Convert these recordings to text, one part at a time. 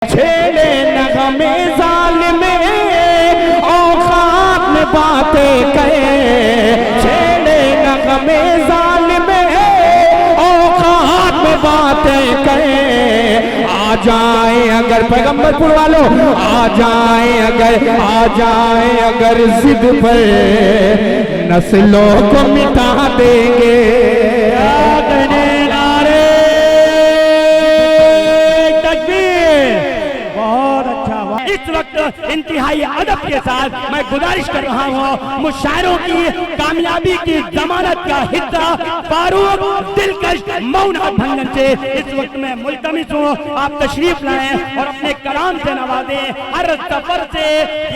छेड़े नगमे ज़ालिमे औकात में बातें कहे, छेड़े नगमे ज़ालिमे औकात में बातें कहे। आ जाए अगर पैगंबरपुर वालों, आ जाए अगर जिद पर नस्लों को मिटा देंगे। इस वक्त इंतहाई अदब के साथ मैं गुजारिश कर रहा हूँ, मुशायरों की कामयाबी की जमानत का हिस्सा फारूक दिलकश मौना भंगन से इस वक्त मैं मुल्तमिस हूँ आप तशरीफ लाएं और अपने कलाम से नवाजें। हर सफर से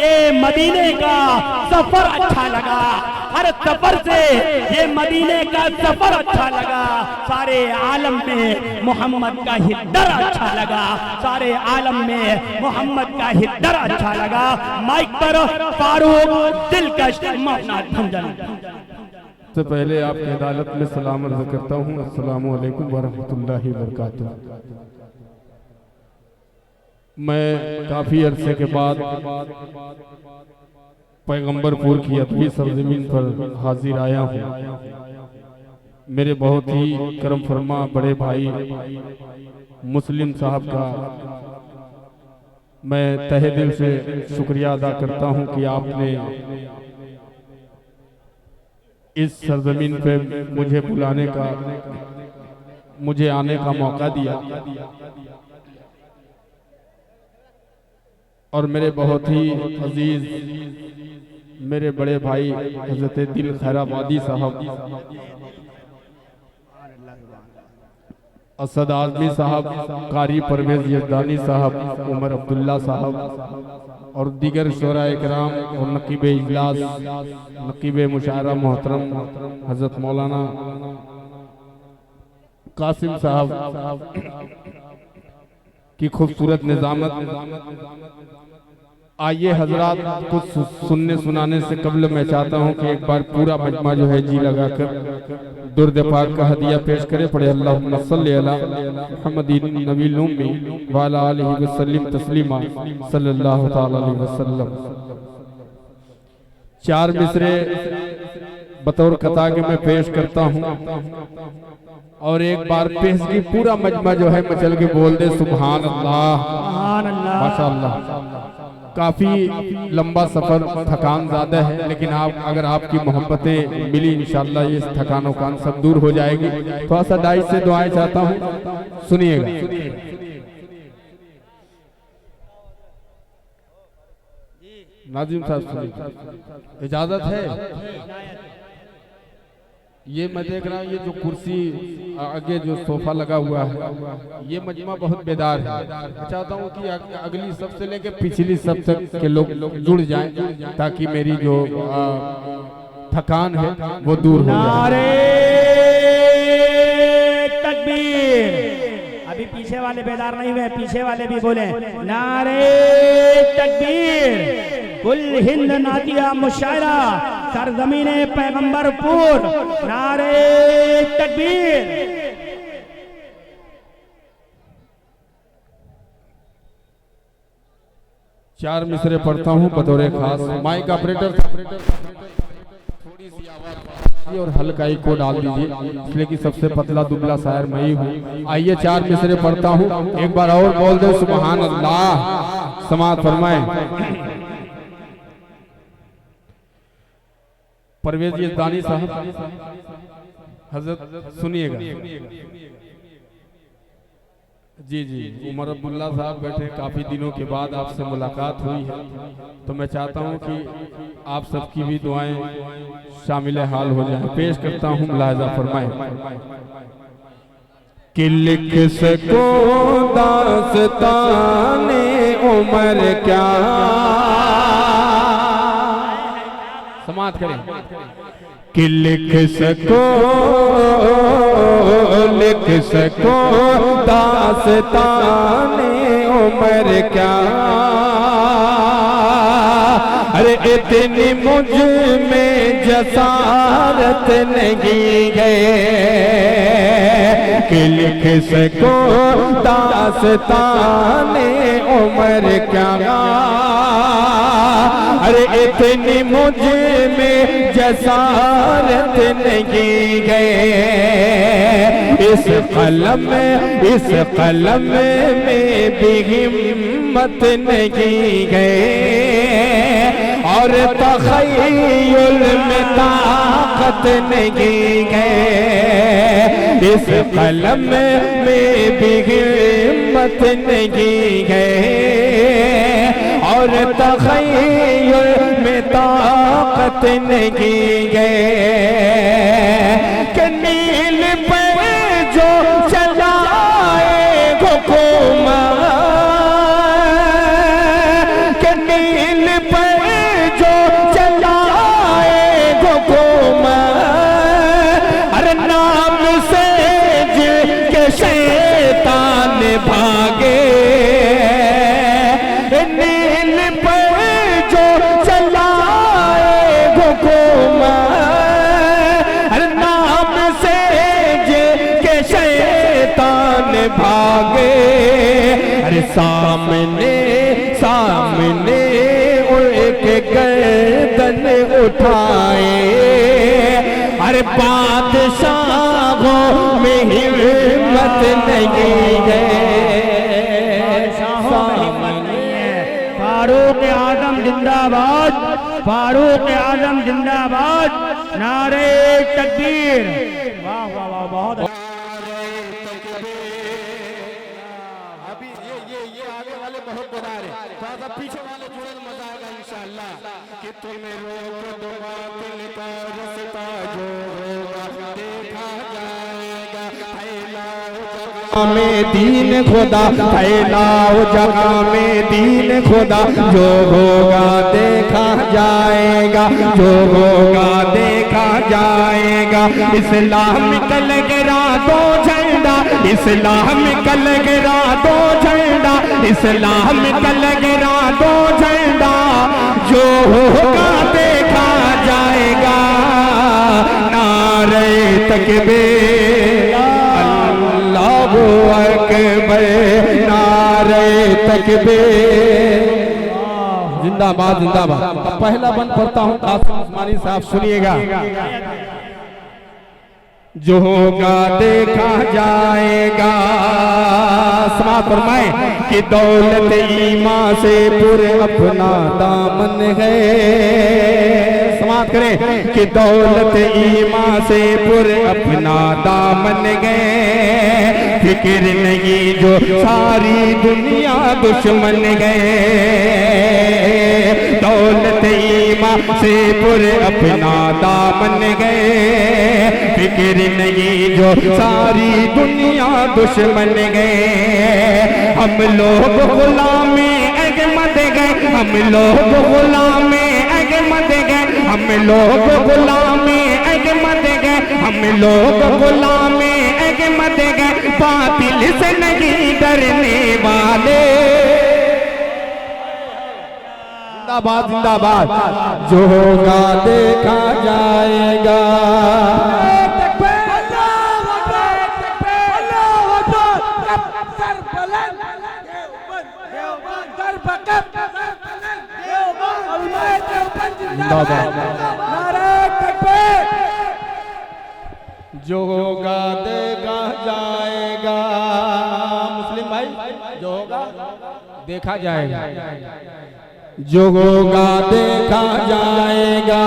ये मदीने का सफर अच्छा लगा, हर सफर से ये मदीने का सफर अच्छा लगा। सारे आलम में मोहम्मद का ही डर अच्छा लगा, सारे आलम में मोहम्मद का ही डर अच्छा लगा। माइक पर फारूक दिलकश मौना भंगन। सबसे पहले आपकी अदालत में सलाम अर्ज़ करता हूँ, अस्सलामु अलैकुम वरहमतुल्लाहि वबरकातुहू। मैं काफ़ी अरसे के बाद पैगंबरपुर की अतवी सरजमीन पर हाजिर आया हूँ। मेरे बहुत ही करम फरमा बड़े भाई मुस्लिम साहब का मैं तहे दिल से शुक्रिया अदा करता हूँ कि आपने इस सरजमीन पे मुझे बुलाने का, मुझे आने का मौका दिया। और मेरे बहुत ही अजीज मेरे बड़े भाई हजरत दिल खैराबादी साहब, असद आज़मी साहब, कारी परवेज यज़दानी साहब, उमर अब्दुल्ला साहब और दीगर शोरा इकराम और नकीब इजलास, नकीब मुशायरा मोहतरम हजरत मौलाना कासिम साहब की खूबसूरत निज़ामत। आइए हजरात, कुछ सुनने सुनाने से कबल मैं चाहता हूँ कि एक बार पूरा मजमा जो है जी लगाकर दुर्द पाक का हदिया पेश करे। पढ़े अल्लाहुम्मा सल्ली अला मुहम्मदिन नबील उम्मी व अला आलिहि वसल्लम तस्लीमा सल्लल्लाहु तआला अलैहि वसल्लम। चार मिसरे बतौर कता के मैं पेश करता हूँ और एक बार पेश की पूरा मजमा जो है मचल के बोल दे सुभान अल्लाह, माशाअल्लाह। काफी लंबा सफर, थकान ज्यादा है, लेकिन आप अगर आपकी मोहब्बतें मिली इंशाअल्लाह ये थकान वकान सब दूर हो जाएगी। थोड़ा सा दाई से दुआएं चाहता हूँ, सुनिएगा। नाजिम साहब सुनिए, इजाजत है? ये मैं देख रहा हूँ, ये जो कुर्सी आगे जो सोफा लगा हुआ है, ये मजमा बहुत बेदार है। मैं चाहता हूँ कि अगली सब से लेके पिछली सब तक के लोग जुड़ जाएं ताकि मेरी जो थकान है वो दूर हो जाए। नारे तकबीर। अभी पीछे वाले बेदार नहीं हुए, पीछे वाले भी बोले नारे तकबीर। कुल हिंद नातिया मुशायरा सरजमीने पैगंबरपुर, नारे तकबीर। चार मिसरे पढ़ता हूँ बतौर खास। माइक ऑपरेटर थोड़ी सी आवाज और हल्काई को डाल दीजिए, इसलिए कि सबसे पतला दुबला शायर मैं ही हूँ। आइए चार मिसरे पढ़ता हूँ, एक बार और बोल दो सुभान अल्लाह, समाअत फरमाए। परवेज यज़दानी साहब हजरत सुनिएगा। जी जी, उमर अब्दुल्ला साहब बैठे, काफी दिनों के बाद आपसे मुलाकात हुई है, तो मैं चाहता हूं कि आप सबकी भी दुआएं शामिल हाल हो जाएं। पेश करता हूं, मुलाहिजा फरमाएं। कि लिख सको दास्ताने उमर क्या, समाअत करें। कि लिख सको दास्ताने उमर क्या, अरे इतनी मुझ में जसारत नहीं है, कि लिख सको दास्ताने उमर क्या। अरे इतनी मुझ में जसारत नहीं गए, इस कलम में भी हिम्मत नहीं गए, और तख़य्युल में ताकत नहीं गए, इस कलम में भी हिम्मत नहीं गए, और तख़य्युल में ताकत नहीं गए, कि नील पे जो चलाए हुकूमत, कि नील पे जो चलाए हुकूमत, हर नाम से जिनके शैतान भागे, नील पे जो चलाए हुकूमत, हर नाम से जिनके शैतान भागे, अरे सामने उनके गर्दन उठाए, अरे बादशाहों में हिम्मत नहीं है, फारूक आजम जिंदाबाद, फारूक आजम जिंदाबाद, नारे तकबीर। वाह वाह वाह, बहुत अभी ये आगे वाले बहुत बता रहे, थोड़ा सा पीछे वाले जुड़े तो मजा आएगा इंशाअल्लाह। कि तुम्हें रोक दो बातिल का रास्ता जो होगा देखा जाएगा, फैलाओ जगह में दीन खुदा, फैलाओ जगह में दीन खुदा, जो होगा देखा जाएगा, जो होगा देखा जाएगा। इस्लाम कल गिरा दो झंडा, इस्लाम कल गिरा दो झंडा, इस्लाम कल गिरा दो झंडा, जो होगा देखा जाएगा। नारे तकबीर अल्लाहू अकबर, नारे तकबीर जिंदाबाद जिंदाबाद। अब पहला बंद पढ़ता हूँ, कासिम उस्मानी साहब सुनिएगा। जो होगा देखा जाएगा, समात फरमाए कि दौलत ईमान से पूरे अपना दामन है, समात करें कि दौलत ईमान से पूरे अपना दामन है, फिक्र नहीं जो सारी दुनिया दुश्मन गए, दौलत ईमान से पूरे अपना दामन गए, फिक्र नहीं जो सारी दुनिया दुश्मन गए। हम लोग गुलामी अहमद गए, हम लोग गुलामी अहमद गए, हम लोग गुलामी अहमद गए, हम लोग गुलामी अहमद गए, बातिल से नहीं डरने वाले। जिंदाबाद जिंदाबाद। जो होगा देखा जाएगा। जो होगा देखा जाएगा। मुस्लिम भाई, जो होगा देखा जाएगा, जो होगा देखा जाएगा।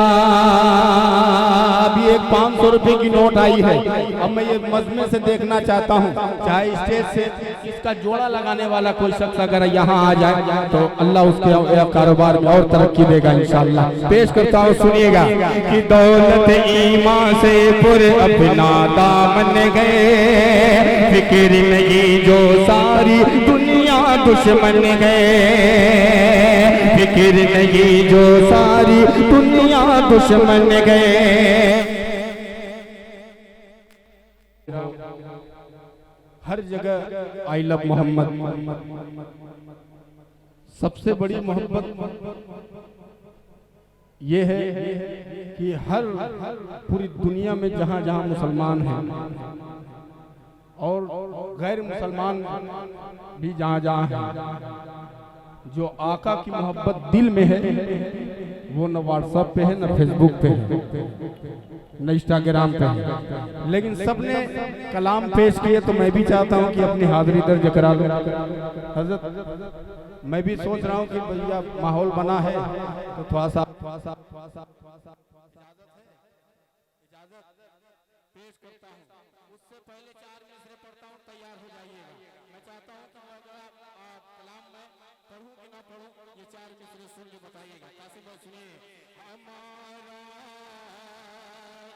अभी एक 500 रुपए की नोट आई है, अब मैं ये मजमे से देखना चाहता हूँ, चाहे स्टेज से इसका जोड़ा लगाने वाला कोई शख्स अगर यहाँ आ जाए तो अल्लाह उसके कारोबार में और तरक्की देगा इंशाअल्लाह। पेश करता हूँ, सुनिएगा कि दौलत ईमान से पूरे अपना दामन गए, फिक्र नहीं जो सारी दुनिया दुश्मन गए, फिक्र नहीं जो सारी दुनिया दुश्मन गए। हर जगह आई लव मोहम्मद। सबसे बड़ी मोहब्बत ये है कि हर पूरी दुनिया में जहां जहां मुसलमान हैं, और गैर मुसलमान भी जहाँ जहाँ हैं, जो आका की मोहब्बत दिल में है वो न व्हाट्सएप पे है, न फेसबुक पे है, न इंस्टाग्राम पे है, लेकिन सबने कलाम पेश किए। तो मैं भी चाहता हूँ कि अपनी हाजिरी दर्ज करा लूं। हजरत मैं भी सोच रहा हूँ कि भैया माहौल बना है तो थोड़ा सा पेश करता हूँ। उससे पहले 4 मिसरे पढ़ता हूँ, तैयार हो जाइएगा। मैं चाहता हूँ कि कलाम में पढ़ूं कि ना पढ़ूं, ये 4 मिसरे सुन के बताइएगा। कासिम भाई सुनिए। हमारा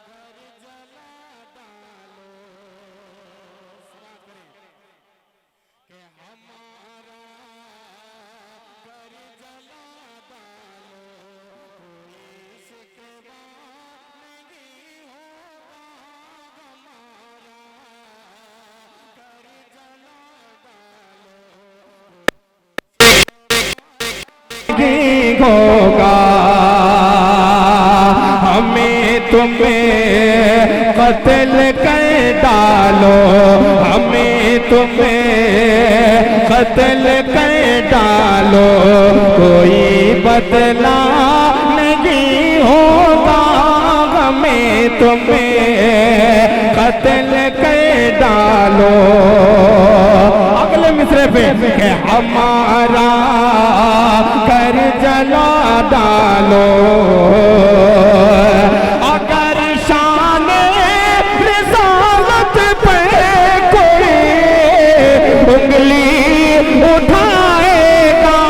घर जला डालो, सलाम करें कि हमारा घर जला डालो, कोई शिकवा नहीं होगा, हमारा घर जला डालो, होगा, हमें तुम्हें कत्ल कर डालो, हमें तुम्हें कत्ल कर डालो, कोई बदला नहीं होगा, हमें तुम्हें कत्ल कर डालो। अगले मिसरे पे कि हमारा घर जला डालो, अगर शान रिसालत पे कोई उंगली उठाएगा,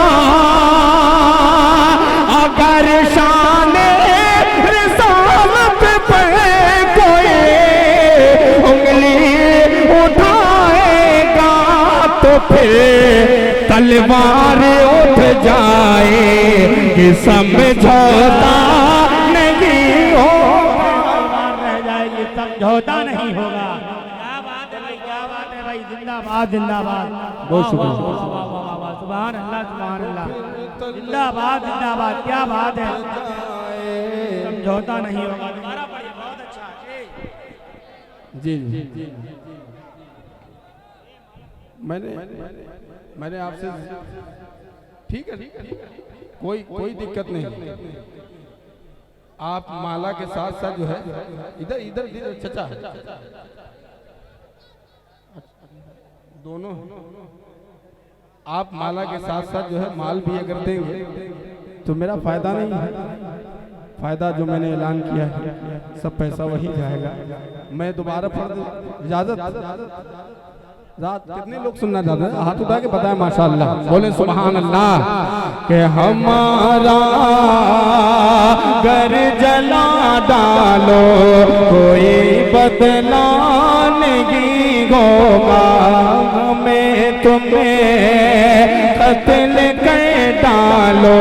अगर शान रिसालत पे कोई उंगली उठाएगा, तो फिर तलवार उठ जाए कि समझौता नहीं होगा, रह जाएगी, समझौता नहीं होगा। क्या बात है भाई, क्या बात है भाई, जिंदाबाद जिंदाबाद। बहुत शुक्रिया। सुभान अल्लाह सुभान अल्लाह, जिंदाबाद जिंदाबाद। क्या बात है, समझौता नहीं होगा। दोबारा पढ़िए, बहुत अच्छा। जी जी मैंने आपसे ठीक है, कोई दिक्कत नहीं। आप माला के साथ साथ जो है इधर चचा दोनों, आप माला के साथ साथ जो है माल भी अगर देंगे तो मेरा फायदा नहीं है। फायदा जो मैंने ऐलान किया है सब पैसा वही जाएगा। मैं दोबारा पढ़, इजाजत रात कितने लोग सुनना चाहते हैं? हाथ उठा के बताएं माशाअल्लाह, बोले सुभान अल्लाह। के हमारा घर जला डालो, कोई बदला नहीं होगा, हमें तुम्हें कत्ल कर डालो,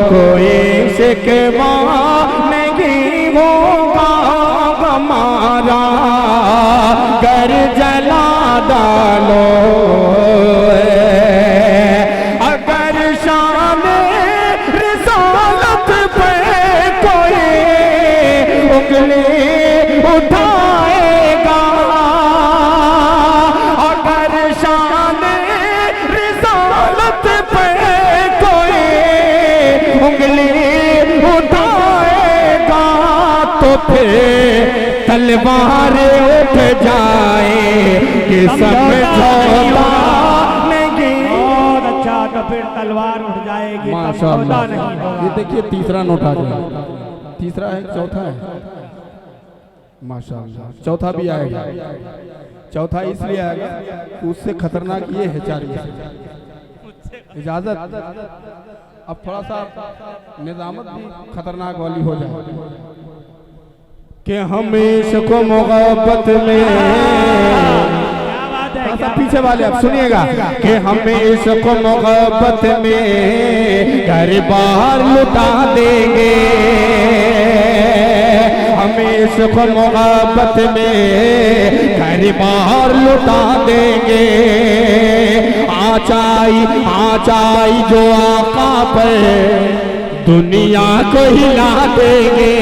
कोई शिकवा नहीं होगा, हमारा घर जला डालो, अगर शान रिसालत पे कोई उंगली उठाएगा, अगर शान रिसालत पे कोई उंगली उठाएगा, तो फिर तलवार उठ जाए कि समझौता नहीं। बहुत अच्छा, तो फिर तलवार उठ जाएगी, समझौता नहीं होगा। ये देखिए तीसरा नोट आ गया, तीसरा है, चौथा है, माशाअल्लाह चौथा भी आएगा। चौथा इसलिए आएगा कि उससे खतरनाक ये है 4 मिसरे। इजाजत, अब थोड़ा सा निजामत भी खतरनाक वाली हो जाए कि हमेशा को मोहब्बत में, ऐसा पीछे वाले आप सुनिएगा कि हमेशा को मोहब्बत में घर बाहर लुटा देंगे, हमेशा को मोहब्बत में घर बाहर लुटा देंगे, आचाई जो आका पर दुनिया को हिला देंगे,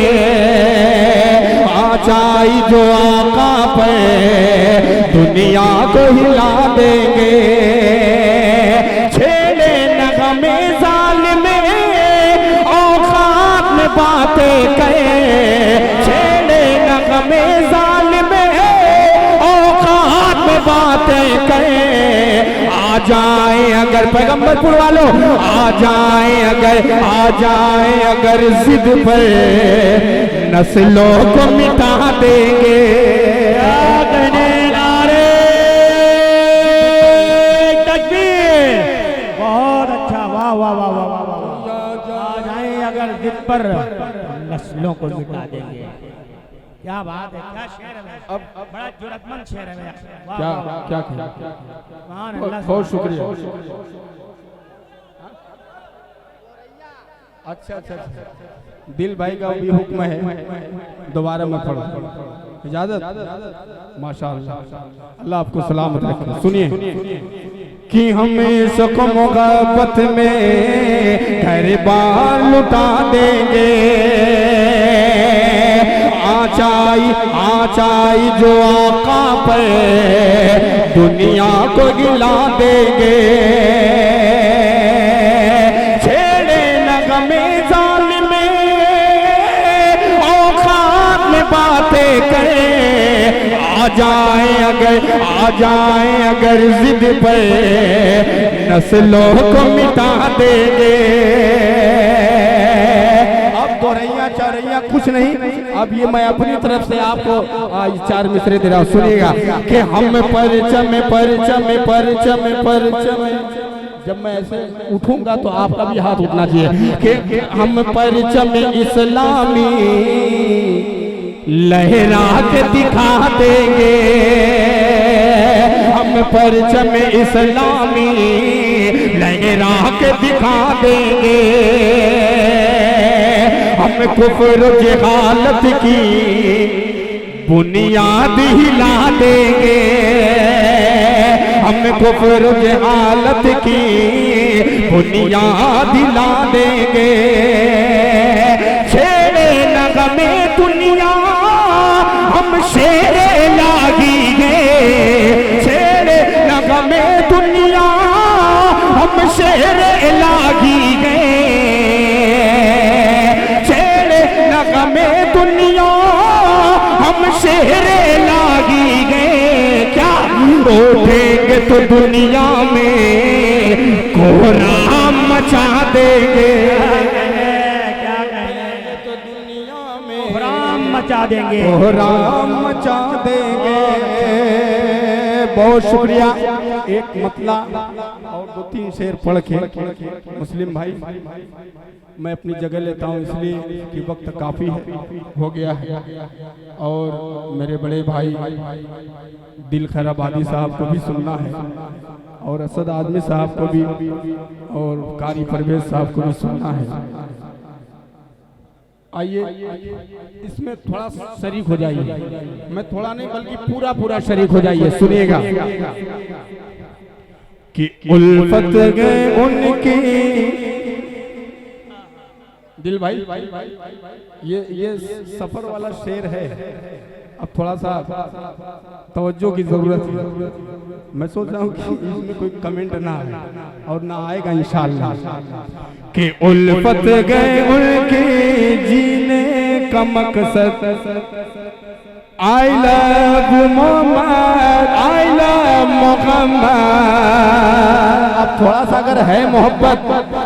आचाई जो आका पे दुनिया को हिला देंगे। छेड़े नगमे ज़ालिमे औकात में बातें कहे, छेड़े नगमे ज़ालिमे औकात में बातें कहे। आ जाए अगर पैगंबरपुर वालों, आ जाए अगर जिद पर नस्लों को मिटा देंगे। नारे तकबीर, बहुत अच्छा, वाह वाह वाह वाह वाह वाह। आ जाए अगर जिद पर नस्लों को मिटा देंगे। क्या बात है, क्या शेर है, अब बड़ा जुर्रतमंद शेर है। क्या क्या अल्लाह, बहुत शुक्रिया। अच्छा, दिल भाई का भी हुक्म है, दोबारा मैं पढ़ूं, इजाजत? माशाअल्लाह, अल्लाह आपको सलामत रखे। सुनिए कि हमें सको मोहब्बत में घर बार लुटा देंगे। आचाई जो आका पर दुनिया को गिला देंगे। छेड़े नगमे ज़ालिमे औकात में बातें करे। आ जाए अगर जिद पर नस्लों को मिटा देंगे। दोहरैया चारैया कुछ नहीं, अब ये मैं अपनी तरफ से आपको 4 मिसरे दे रहा हूँ, सुनिएगा कि हम परचम जब मैं ऐसे उठूंगा तो आपका भी हाथ उठना चाहिए कि हम परचम इस्लामी लहरा के दिखा देंगे। हम परचम इस्लामी लहरा के दिखा देंगे। हम कुफ्र जहालत की बुनियाद हिला देंगे। हम कुफ्र जहालत की बुनियाद हिला देंगे। छेड़े नगमे दुनिया हम शेरे लागेंगे। छेड़े नगमे दुनिया हम शेरे लागेंगे। में दुनिया हम शेरे लागी गए। क्या उठेंगे तो दुनिया में कोहराम मचा देंगे। क्या कहेंगे तो दुनिया में कोहराम मचा देंगे, कोहराम मचा देंगे। बहुत शुक्रिया। एक मतला और 2-3 शेर पढ़ के मुस्लिम भाई मैं अपनी जगह लेता हूँ, इसलिए कि वक्त काफ़ी हो गया है। और मेरे बड़े भाई दिल खैर आबादी साहब को भी सुनना है, और असद आदमी साहब को भी, और कारी परवेज साहब को भी सुनना है। आइए इसमें थोड़ा शरीक हो जाइए, मैं थोड़ा नहीं बल्कि पूरा शरीक हो जाइए। सुनिएगा कि उल्फत गए उनकी, दिल भाई ये सफर वाला शेर है, अब थोड़ा सा तवज्जो की जरूरत है। मैं सोच रहा हूँ कि इसमें कोई कमेंट ना आए, और ना आएगा इंशाअल्लाह। कि उल्फत गए उनके जीने का मकसद, I love Muhammad, I love Muhammad. अब थोड़ा सा अगर है मोहब्बत,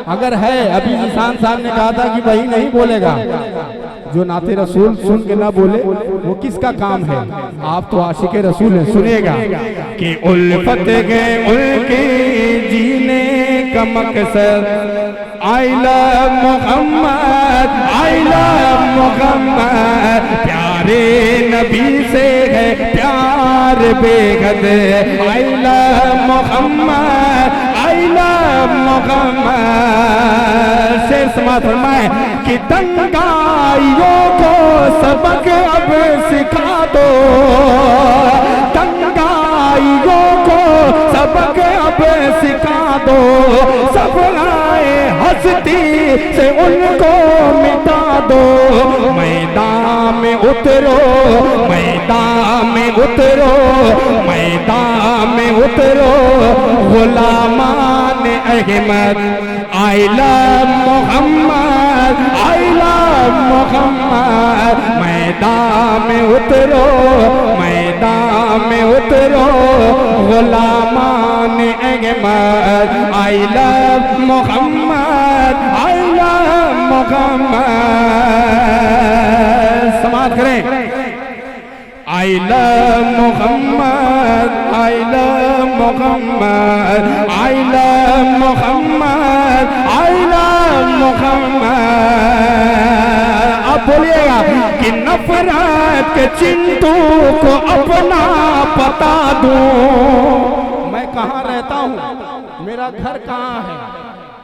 अगर है, अभी निशान साहब ने कहा था कि वही नहीं बोलेगा जो नाते रसूल सुन के ना बोले, वो किसका काम है? आप तो आशिके रसूल हैं। सुनिएगा कि उल्फत गए उनके जीने का मकसद, I love Muhammad, I love Muhammad. प्यारे नबी से है प्यार बेहद, I love Muhammad, I love Muhammad. शेर समाज फरमाए कि दंगाइयों को सबक अब सिखा दो, दंगाइयों को सबक अब सिखा दो। सब आए हस्ती से उनको मिटा दो, मैदान मैदान में उतरो, मैदान में उतरो, मैदान में उतरो, गुलामान Ahmad, I love Muhammad, I love Muhammad. मैदान में उतरो, मैदान में उतरो, गुलामान Ahmad, I love Muhammad, I love Muhammad. समाप्त करें। I love Muhammad, I love Muhammad, I love Muhammad, I love Muhammad। अब बोलिएगा कि नफरत के चिंतों को अपना पता दूं। मैं कहाँ रहता हूँ, मेरा घर कहाँ है,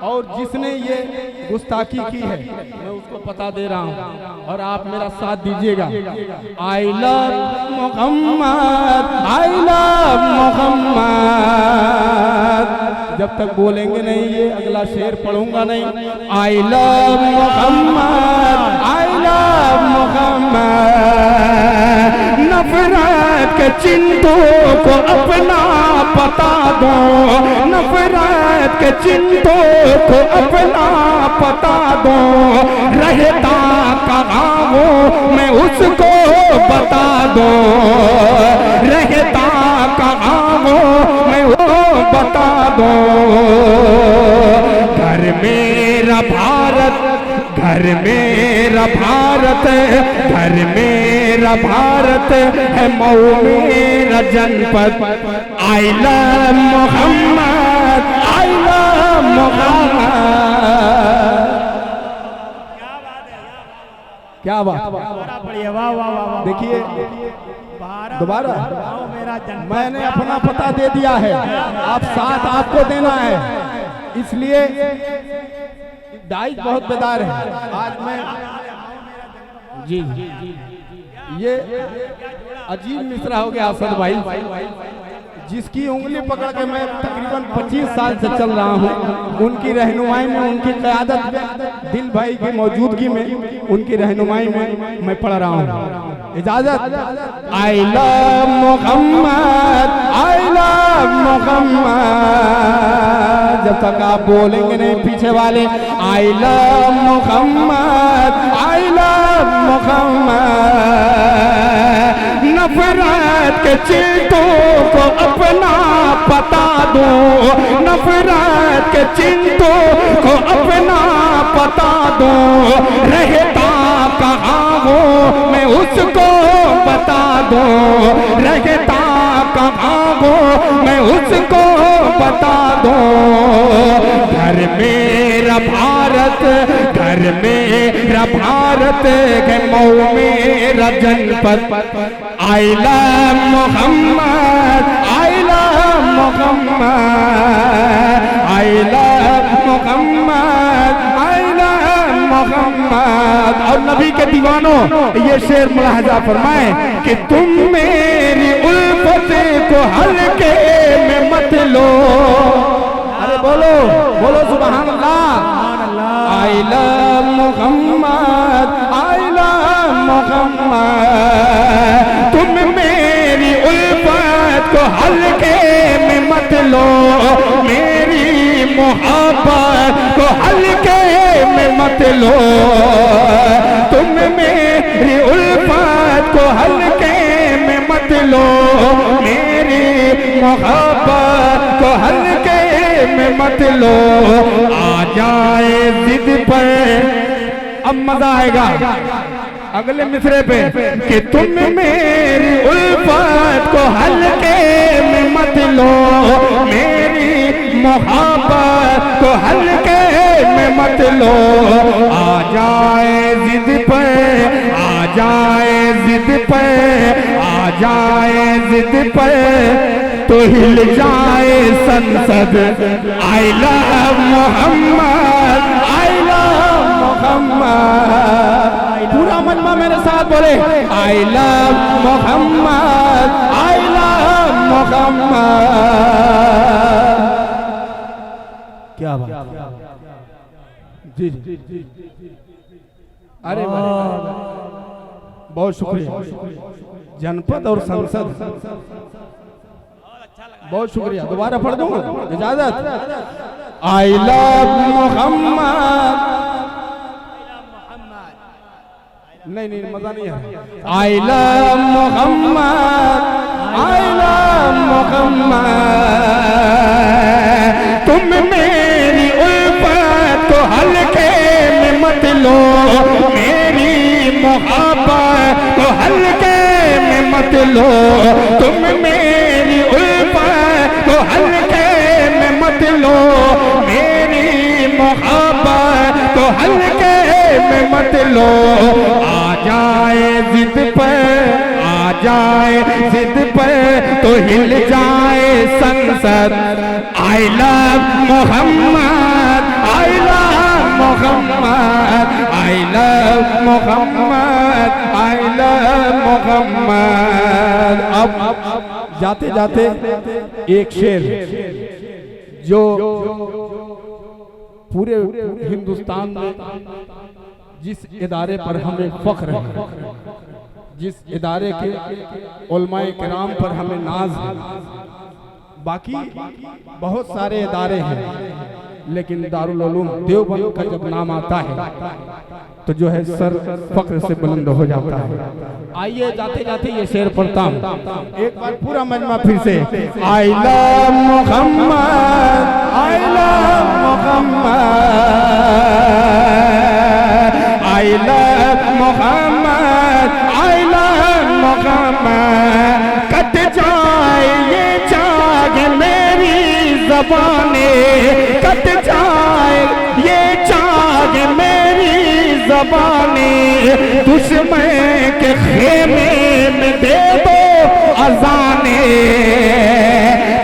और जिसने ये गुस्ताखी की है मैं उसको पता दे रहा हूँ, और आप मेरा साथ दीजिएगा। I love Muhammad, I love Muhammad. जब तक बोलेंगे नहीं ये अगला शेर पढ़ूंगा नहीं। I love Muhammad, I love Muhammad. नफरत के चिंतों को अपना पता दो, नफरत के चिंतों को अपना पता दो। रहता कहाँ वो मैं उसको बता दो, रहता कहाँ वो मैं वो बता दो। घर मेरा भारत, घर मेरा भारत, घर मेरा भारत है, मऊ मेरा जनपद। I love Muhammad, I love Muhammad. क्या बात, बढ़िया, वाह वाह वाह। देखिए दोबारा मेरा मैंने अपना पता दे दिया है, आप साथ आपको देना है, इसलिए दाई बहुत बेदार है। आज मैं जी ये अजीब मिश्रा हो गया असद भाई, जिसकी उंगली पकड़ के मैं तकरीबन 25 साल से चल रहा हूँ, उनकी रहनुमाई में, उनकी क़यादत में, दिल भाई की मौजूदगी में, उनकी रहनुमाई में मैं पढ़ रहा हूँ। इजाजत। I love Muhammad, I love Muhammad. जब तक आप बोलेंगे नहीं पीछे वाले, I love Muhammad, I love Muhammad. नफरत के चिंतों को अपना पता दो, नफरत के चिंतों को अपना पता दो। रहता कहाँ वो मैं उसको बता दो, रहता कहाँ वो मैं उसको बता दो। घर मेरा भारत, घर मेरा भारत है, मऊ मेरा जनपद। I love Muhammad, I love Muhammad, I love Muhammad, I love Muhammad. और नबी के दीवानों ये शेर मुलाहजा फरमाए कि तुम मेरी उल्फत को हल्के में मत लो। अरे बोलो बोलो सुभान Allah. I love Muhammad, I love Muhammad. तुम मेरी उल्फत को हल्के में मत लो, मेरी मोहब्बत को हल्के में मत लो। तुम मेरी उल्फत को हल्के में मत लो, मेरी मोहब्बत को हल्के में मत लो। आ जाए जिद पर, अब मजा आएगा अगले मिसरे पे कि तुम मेरी उल्फत को हल्के में मत लो, मेरी मोहब्बत को हल्के में मत लो। आ जाए जिद पर, आ जाए जिद पर, आ जाए जिद पर तो हिल जाए संसद। I love Muhammad, I love Muhammad. पूरा मजमा मेरे साथ बोले, I love Muhammad, I love Muhammad. क्या बात, जी जी। अरे बहुत शुक्रिया। जनपद और संसद, बहुत शुक्रिया। दोबारा पढ़ दूंगा, इजाजत। I love Muhammad. नहीं मजा नहीं है। I love Muhammad, I love Muhammad. तुम मेरी उल्फत को हल्के में मत लो, मेरी मोहब्बत को हल्के में मत लो। तुम मेरी उल्फत को हल्के में मत लो, मेरी मोहब्बत को हल्के में मत लो। आ जाए जिद पर, आ जाए जिद पर तो हिल जाए संसद। I love Muhammad, I love Muhammad, I love Muhammad, I love Muhammad. अब जाते जाते एक शेर जो पूरे हिंदुस्तान में जिस इदारे पर हमें फख्र है, जिस इदारे के उलमाए किराम पर हमें नाज है। बाकी बहुत सारे इदारे हैं, लेकिन दारुल उलूम देवबंद का जब नाम आता है तो जो है सर फख्र से बुलंद हो जाता है। आइए जाते जाते ये शेर पढ़ता हूँ एक बार पूरा मजमा फिर से। I love Muhammad, I love Muhammad, I love Muhammad, I love Muhammad. कट जाए ये चाग मेरी ज़बाने, कट जाए ये चाग मेरी ज़बाने। दुश्मन के खेमे में दे दो अज़ाने,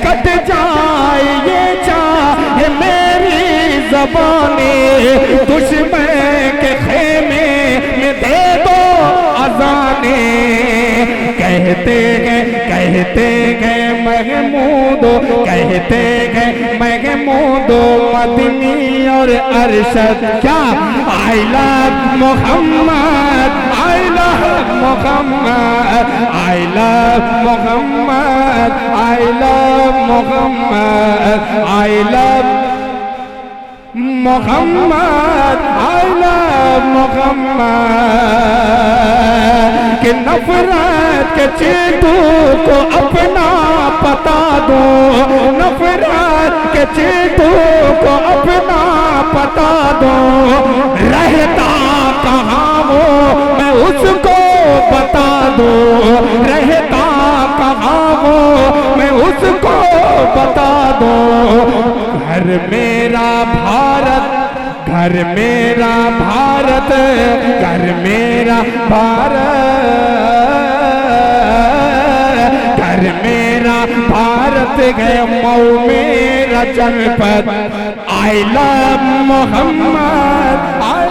कट जाए ये चाग मेरी ज़बाने। दुश्मन के खेमे में दे दो अज़ाने। कहते गए महमूदो, कहते गए महमूदो मदनी और अरशद। क्या I love Muhammad, I love Muhammad, I love Muhammad, I love Muhammad, I love Muhammad, I love Muhammad. कि नफरत के चेतू को अपना पता दो, नफरत के चेतू को अपना पता दो। रहता कहाँ वो मैं उसको बता दो, रहता कहाँ वो मैं उसको बता दो। घर मेरा भारत, घर मेरा भारत, घर मेरा भारत, घर मेरा भारत है मऊ मेरा जनपद। I love Muhammad, I